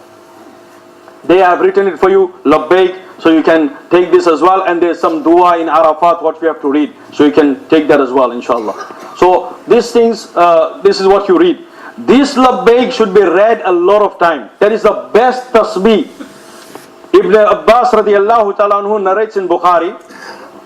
They have written it for you, labbaik. So you can take this as well, and there's some dua in Arafat what we have to read. So you can take that as well, inshallah. So these things, this is what you read. This labbaik should be read a lot of time. That is the best tasbih. Ibn Abbas radiallahu ta'ala anhu narrates in Bukhari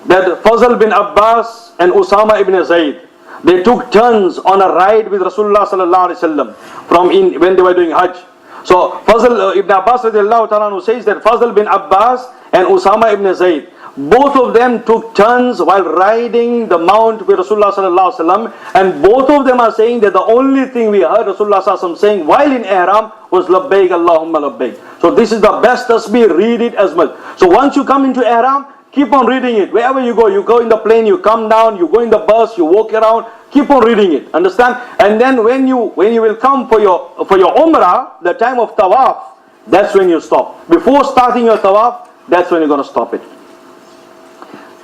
that Fazl bin Abbas and Usama ibn Zayd, they took turns on a ride with Rasulullah sallallahu alaihi wasallam when they were doing Hajj. So Fazl ibn Abbas radiallahu ta'ala anhu says that Fazl bin Abbas and Usama ibn Zayd, both of them took turns while riding the mount with Rasulullah sallallahu alaihi wasallam, and both of them are saying that the only thing we heard Rasulullah sallallahu alaihi wasallam saying while in ihram was labbaik Allahumma labbaik. So this is the best tasbih. Read it as much. So once you come into ihram, keep on reading it. Wherever you go in the plane, you come down, you go in the bus, you walk around, keep on reading it. Understand? And then when you will come for your umrah, the time of tawaf, that's when you stop. Before starting your tawaf, that's when you're going to stop it.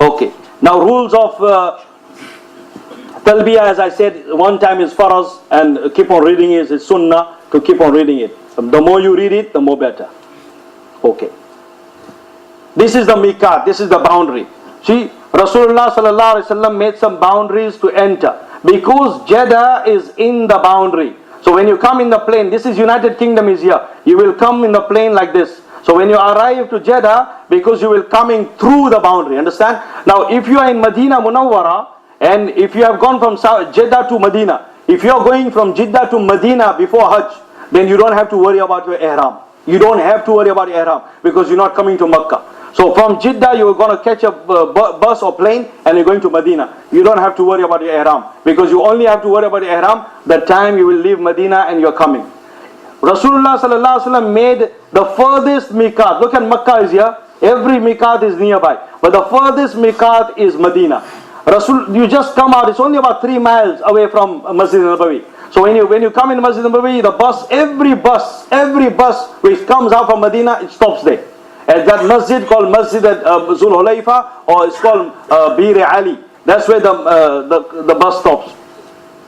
Okay. Now rules of Talbiyah, as I said, one time is faraz, and keep on reading it. It's sunnah to keep on reading it. The more you read it, the more better. Okay. This is the miqat, this is the boundary. See, Rasulullah sallallahu alaihi wasallam made some boundaries to enter, because Jeddah is in the boundary. So when you come in the plane, this is United Kingdom is here. You will come in the plane like this. So when you arrive to Jeddah, because you will coming through the boundary, understand? Now if you are in Medina Munawwara, and if you have gone from Jeddah to Medina, if you are going from Jeddah to Medina before Hajj, then you don't have to worry about your ihram. You don't have to worry about ihram, because you're not coming to Makkah. So from Jeddah you are going to catch a bus or plane and you're going to Medina. You don't have to worry about your ihram, because you only have to worry about your ihram the time you will leave Medina and you're coming. Rasulullah sallallahu alaihi wasallam made the furthest miqat. Look at Makkah is here. Every miqat is nearby, but the furthest miqat is Medina. You just come out. It's only about 3 miles away from Masjid al-Nabawi. So when you come in Masjid al-Nabawi, every bus which comes out from Medina, it stops there. At that masjid called Masjid Zul Hulayfa, or it's called Bir Ali. That's where the bus stops.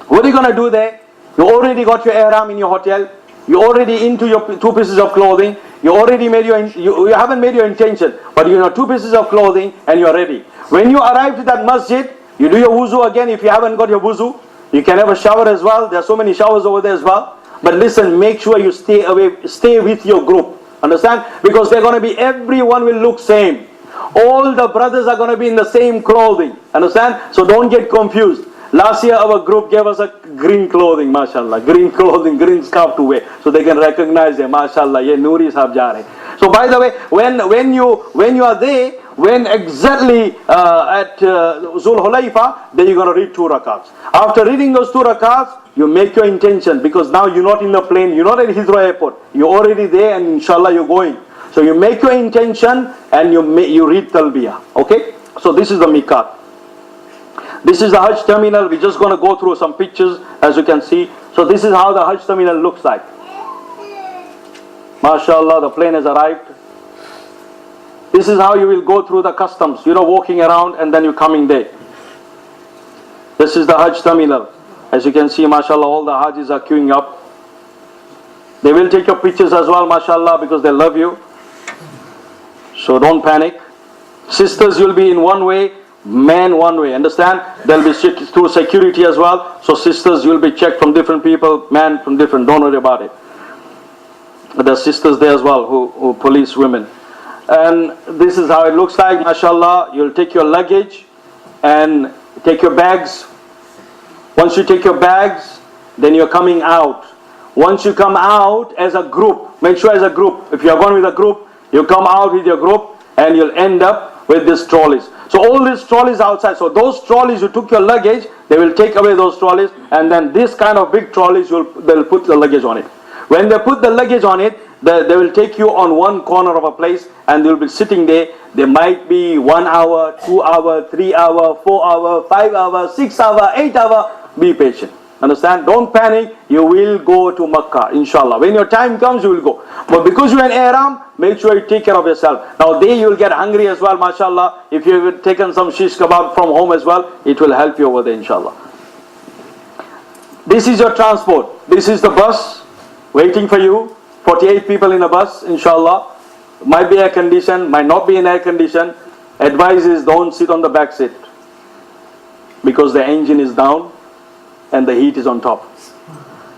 What are you going to do there? You already got your ihram in your hotel. You're already into your 2 pieces of clothing. You already made you haven't made your intention, but you know 2 pieces of clothing and you're ready. When you arrive to that masjid, you do your wuzu again. If you haven't got your wuzu, you can have a shower as well. There are so many showers over there as well. But listen, make sure you stay with your group. Understand? Because they're going to be, everyone will look same. All the brothers are going to be in the same clothing. Understand? So don't get confused. Last year our group gave us a green clothing, mashallah. Green clothing, green scarf to wear. So they can recognize them, mashallah. Ye Noori sahab ja rahe. So by the way, when you are there, when exactly at Zul Hulayfa, then you're going to read 2 rakats. After reading those 2 rakats, you make your intention, because now you're not in the plane, you're not at Heathrow Airport. You're already there and inshallah you're going. So you make your intention and you read Talbiyah. Okay? So this is the miqat. This is the Hajj terminal. We're just going to go through some pictures, as you can see. So this is how the Hajj terminal looks like. MashaAllah, the plane has arrived. This is how you will go through the customs. You know, walking around and then you're coming there. This is the Hajj terminal. As you can see, MashaAllah, all the Hajis are queuing up. They will take your pictures as well, MashaAllah, because they love you. So don't panic. Sisters, you'll be in one way. Men one way, understand? They'll be through security as well. So sisters, you'll be checked from different people, men from different, don't worry about it. There's sisters there as well who police women. And this is how it looks like, mashallah. You'll take your luggage and take your bags. Once you take your bags, then you're coming out. Once you come out as a group, make sure as a group, if you're going with a group, you come out with your group and you'll end up with these trolleys. So all these trolleys outside, so those trolleys, you took your luggage, they will take away those trolleys, and then this kind of big trolleys, they'll put the luggage on it. When they put the luggage on it, they will take you on one corner of a place, and you'll be sitting there. There might be 1 hour, 2 hour, 3 hour, 4 hour, 5 hour, 6 hour, 8 hour. Be patient. Understand? Don't panic. You will go to Makkah, inshallah. When your time comes, you will go. But because you're in ihram, make sure you take care of yourself. Now there you will get hungry as well, mashallah. If you've taken some shish kebab from home as well, it will help you over there, inshallah. This is your transport. This is the bus waiting for you. 48 people in a bus, inshallah. Might be air conditioned, might not be in air condition. Advice is don't sit on the back seat, because the engine is down and the heat is on top.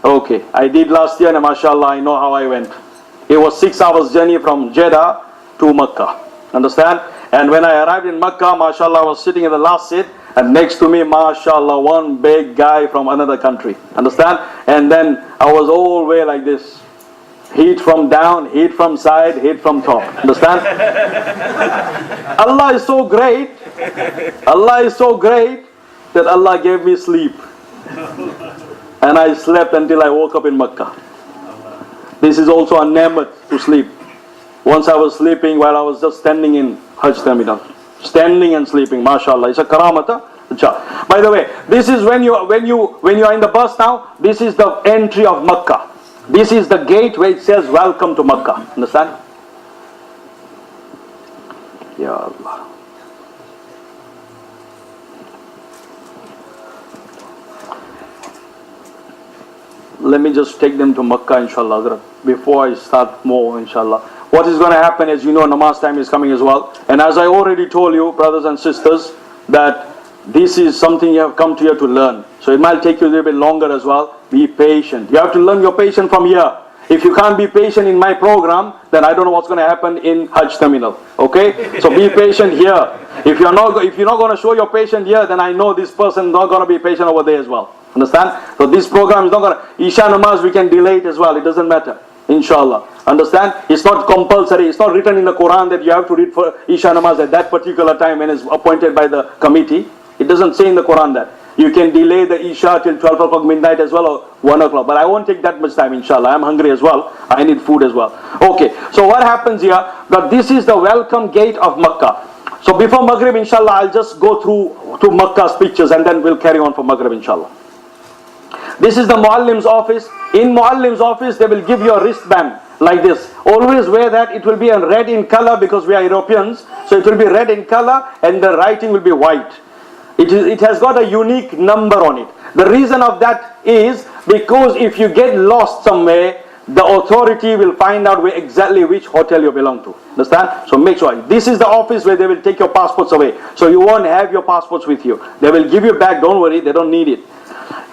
Okay, I did last year and mashallah, I know how I went. It was 6 hours journey from Jeddah to Makkah. Understand? And when I arrived in Makkah, mashallah, I was sitting in the last seat, and next to me, mashallah, one big guy from another country. Understand? And then I was all way like this. Heat from down, heat from side, heat from top. Understand? Allah is so great. Allah is so great that Allah gave me sleep. And I slept until I woke up in Makkah. This is also a ni'mat to sleep. Once I was sleeping while I was just standing in Hajj terminal. Standing and sleeping, mashallah. It's a karamata. By the way, this is when you are in the bus now, this is the entry of Makkah. This is the gate where it says welcome to Makkah. Understand? Ya Allah. Let me just take them to Makkah, inshallah, before I start more, inshallah. What is going to happen, as you know, namaz time is coming as well. And as I already told you, brothers and sisters, that this is something you have come to here to learn. So it might take you a little bit longer as well. Be patient. You have to learn your patience from here. If you can't be patient in my program, then I don't know what's going to happen in Hajj terminal. Okay? So be patient here. If you're not going to show your patience here, then I know this person is not going to be patient over there as well. Understand? So this program is not going to... Isha namaz, we can delay it as well. It doesn't matter. Inshallah. Understand? It's not compulsory. It's not written in the Quran that you have to read for Isha namaz at that particular time when it's appointed by the committee. It doesn't say in the Quran that. You can delay the Isha till 12 o'clock midnight as well, or 1 o'clock. But I won't take that much time, inshallah. I'm hungry as well. I need food as well. Okay. So what happens here? That this is the welcome gate of Makkah. So before Maghrib, inshallah, I'll just go through to Makkah's pictures and then we'll carry on for Maghrib, inshallah. This is the Muallim's office. In Muallim's office, they will give you a wristband like this. Always wear that. It will be in red in color because we are Europeans. So it will be red in color and the writing will be white. It has got a unique number on it. The reason of that is because if you get lost somewhere, the authority will find out exactly which hotel you belong to. Understand? So make sure. This is the office where they will take your passports away. So you won't have your passports with you. They will give you back. Don't worry, they don't need it.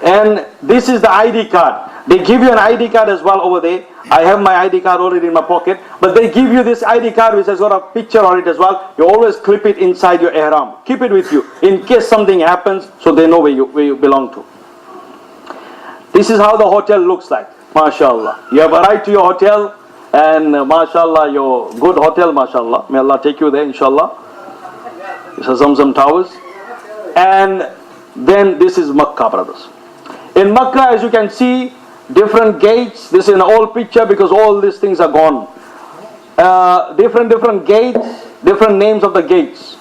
And this is the ID card. They give you an ID card as well over there. I have my ID card already in my pocket. But they give you this ID card which has got a picture on it as well. You always clip it inside your ihram. Keep it with you in case something happens, so they know where you belong to. This is how the hotel looks like. MashaAllah. You have arrived to your hotel, and MashaAllah, your good hotel, MashaAllah. May Allah take you there, inshallah. This is Zamzam Towers. And then this is Makkah, brothers. In Makkah, as you can see, different gates. This is an old picture because all these things are gone. Different gates, different names of the gates.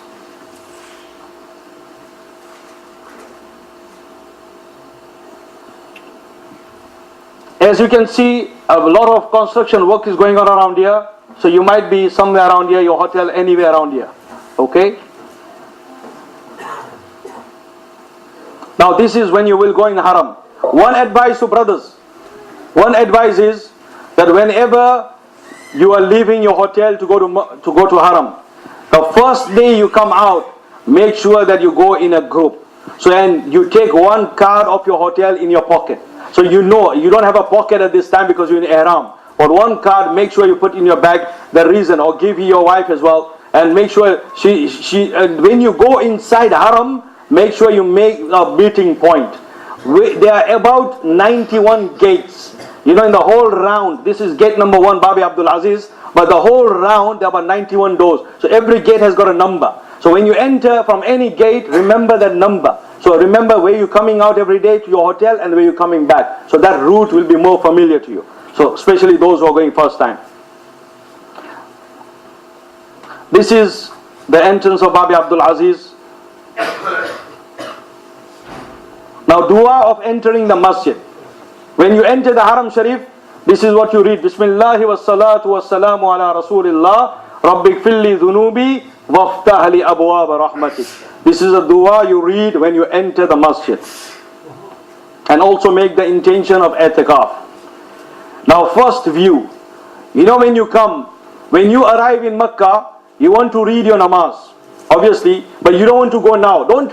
As you can see, a lot of construction work is going on around here. So you might be somewhere around here, your hotel, anywhere around here. Okay? Now this is when you will go in Haram. One advice to brothers. One advice is that whenever you are leaving your hotel to go to Haram, the first day you come out, make sure that you go in a group. So and you take one card of your hotel in your pocket. So you know you don't have a pocket at this time because you're in Ihram. But one card, make sure you put in your bag the reason, or give your wife as well, and make sure when you go inside Haram, make sure you make a meeting point. There are about 91 gates. You know, in the whole round, this is gate number 1, Babi Abdul Aziz, but the whole round there are about 91 doors. So every gate has got a number. So when you enter from any gate, remember that number. So remember where you're coming out every day to your hotel and where you're coming back. So that route will be more familiar to you. So especially those who are going first time. This is the entrance of Babi Abdul Aziz. Now dua of entering the masjid. When you enter the Haram Sharif, this is what you read. Bismillah wa salatu wa salamu ala Rasulillah. Rabbik filli dhunubi waftah li abwab rahmatik. This is a dua you read when you enter the masjid. And also make the intention of i'tikaf. Now first view. You know when you arrive in Makkah, you want to read your namaz. Obviously, but you don't want to go now. Don't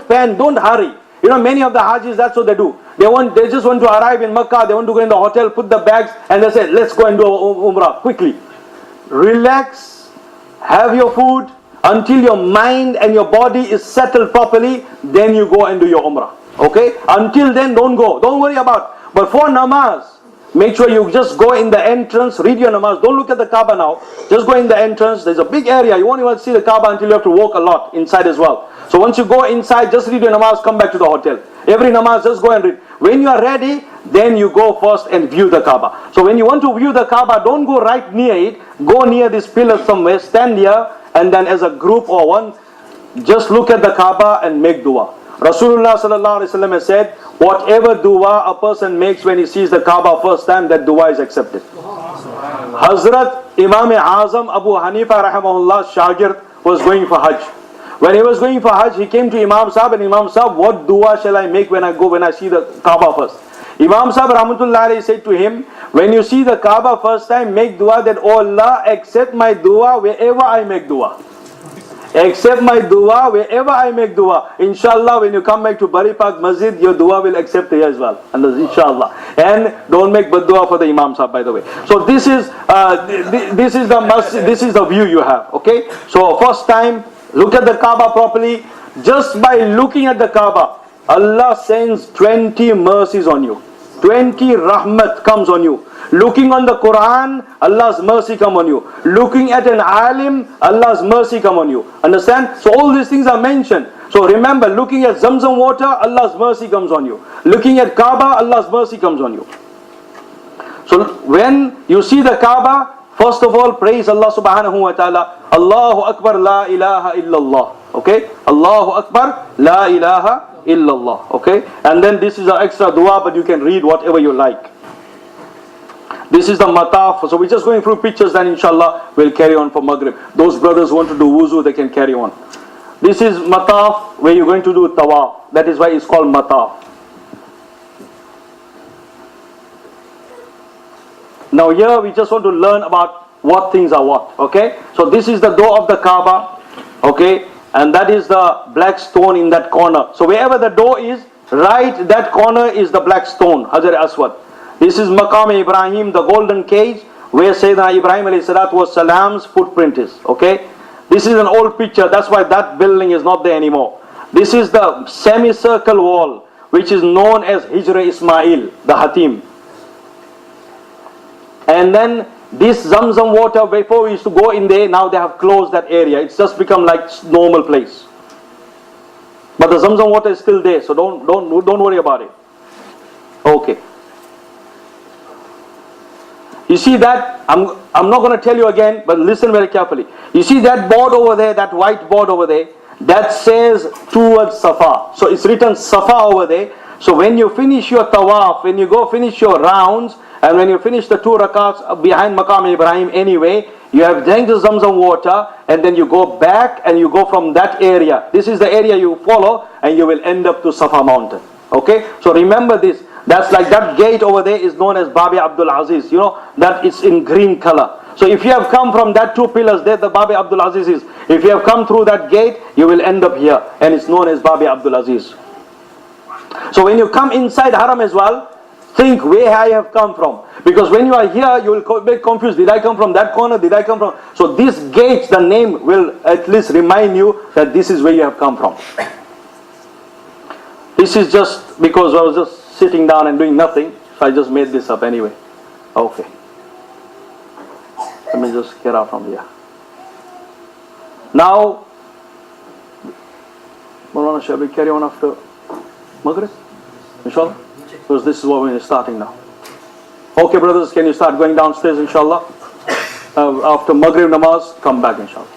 hurry. You know, many of the Hajis, that's what they do. They just want to arrive in Makkah, they want to go in the hotel, put the bags, and they say, let's go and do Umrah quickly. Relax, have your food, until your mind and your body is settled properly, then you go and do your Umrah. Okay? Until then, don't go. Don't worry about it. But for namaz, make sure you just go in the entrance, read your namaz. Don't look at the Kaaba now. Just go in the entrance. There's a big area. You won't even see the Kaaba until you have to walk a lot inside as well. So once you go inside, just read your namaz, come back to the hotel. Every namaz, just go and read. When you are ready, then you go first and view the Kaaba. So when you want to view the Kaaba, don't go right near it. Go near this pillar somewhere, stand here, and then as a group or one, just look at the Kaaba and make dua. Rasulullah sallallahu alaihi wasallam has said, whatever dua a person makes when he sees the Kaaba first time, that dua is accepted. Hazrat Imam Azam Abu Hanifa rahimahullah Shagird was going for Hajj. When he was going for Hajj, he came to Imam Sahib, and Imam Sahib, what dua shall I make when I see the Kaaba first? Imam Sahib rahmatullah alayhi said to him, when you see the Kaaba first time, make dua that, oh Allah, accept my dua wherever I make dua. Accept my dua wherever I make dua. Inshallah, when you come back to Bari Park Masjid, your dua will accept here as well. And inshallah. And don't make bad dua for the Imam Sahib, by the way. So this is the view you have. Okay. So first time, look at the Kaaba properly. Just by looking at the Kaaba, Allah sends 20 mercies on you. 20 rahmat comes on you. Looking on the Quran, Allah's mercy come on you. Looking at an alim, Allah's mercy come on you. Understand? So all these things are mentioned. So remember, looking at Zamzam water, Allah's mercy comes on you. Looking at Kaaba, Allah's mercy comes on you. So when you see the Kaaba, first of all, praise Allah subhanahu wa ta'ala. Allahu Akbar, la ilaha illallah. Okay? Allahu Akbar, la ilaha illallah. Okay? And then this is an extra dua, but you can read whatever you like. This is the mataf. So we're just going through pictures, then inshallah we'll carry on for Maghrib. Those brothers who want to do wuzu, they can carry on. This is mataf, where you're going to do tawaf. That is why it's called mataf. Now here we just want to learn about what things are what. Okay, so this is the door of the Kaaba. Okay, and that is the black stone in that corner. So wherever the door is, right that corner is the black stone, Hajar Aswad. This is Maqam Ibrahim, the golden cage, where Sayyidina Ibrahim alayhi salatu was salam's footprint is. Okay, this is an old picture, that's why that building is not there anymore. This is the semicircle wall, which is known as Hijra Ismail, the Hatim. And then this Zamzam water, before we used to go in there, now they have closed that area. It's just become like normal place. But the Zamzam water is still there, so don't worry about it. Okay. You see that? I'm not going to tell you again, but listen very carefully. You see that board over there, that white board over there, that says towards Safa. So it's written Safa over there. So when you finish your tawaf, when you go finish your rounds, and when you finish the 2 rakats behind Maqam Ibrahim anyway, you have drank the Zamzam water, and then you go back and you go from that area. This is the area you follow, and you will end up to Safa mountain. Okay? So remember this. That's like that gate over there is known as Babi Abdul Aziz. You know, that it's in green color. So if you have come from that 2 pillars there, the Babi Abdul Aziz is. If you have come through that gate, you will end up here. And it's known as Babi Abdul Aziz. So when you come inside Haram as well, think where I have come from. Because when you are here, you will get confused. Did I come from that corner? Did I come from... So this gate, the name will at least remind you that this is where you have come from. This is just because I was just sitting down and doing nothing. So I just made this up anyway. Okay. Let me just get out from here. Now, Maulana, shall we carry on after Maghrib? Inshallah? Because this is what we're starting now. Okay brothers, can you start going downstairs inshallah? After Maghrib namaz, come back inshallah.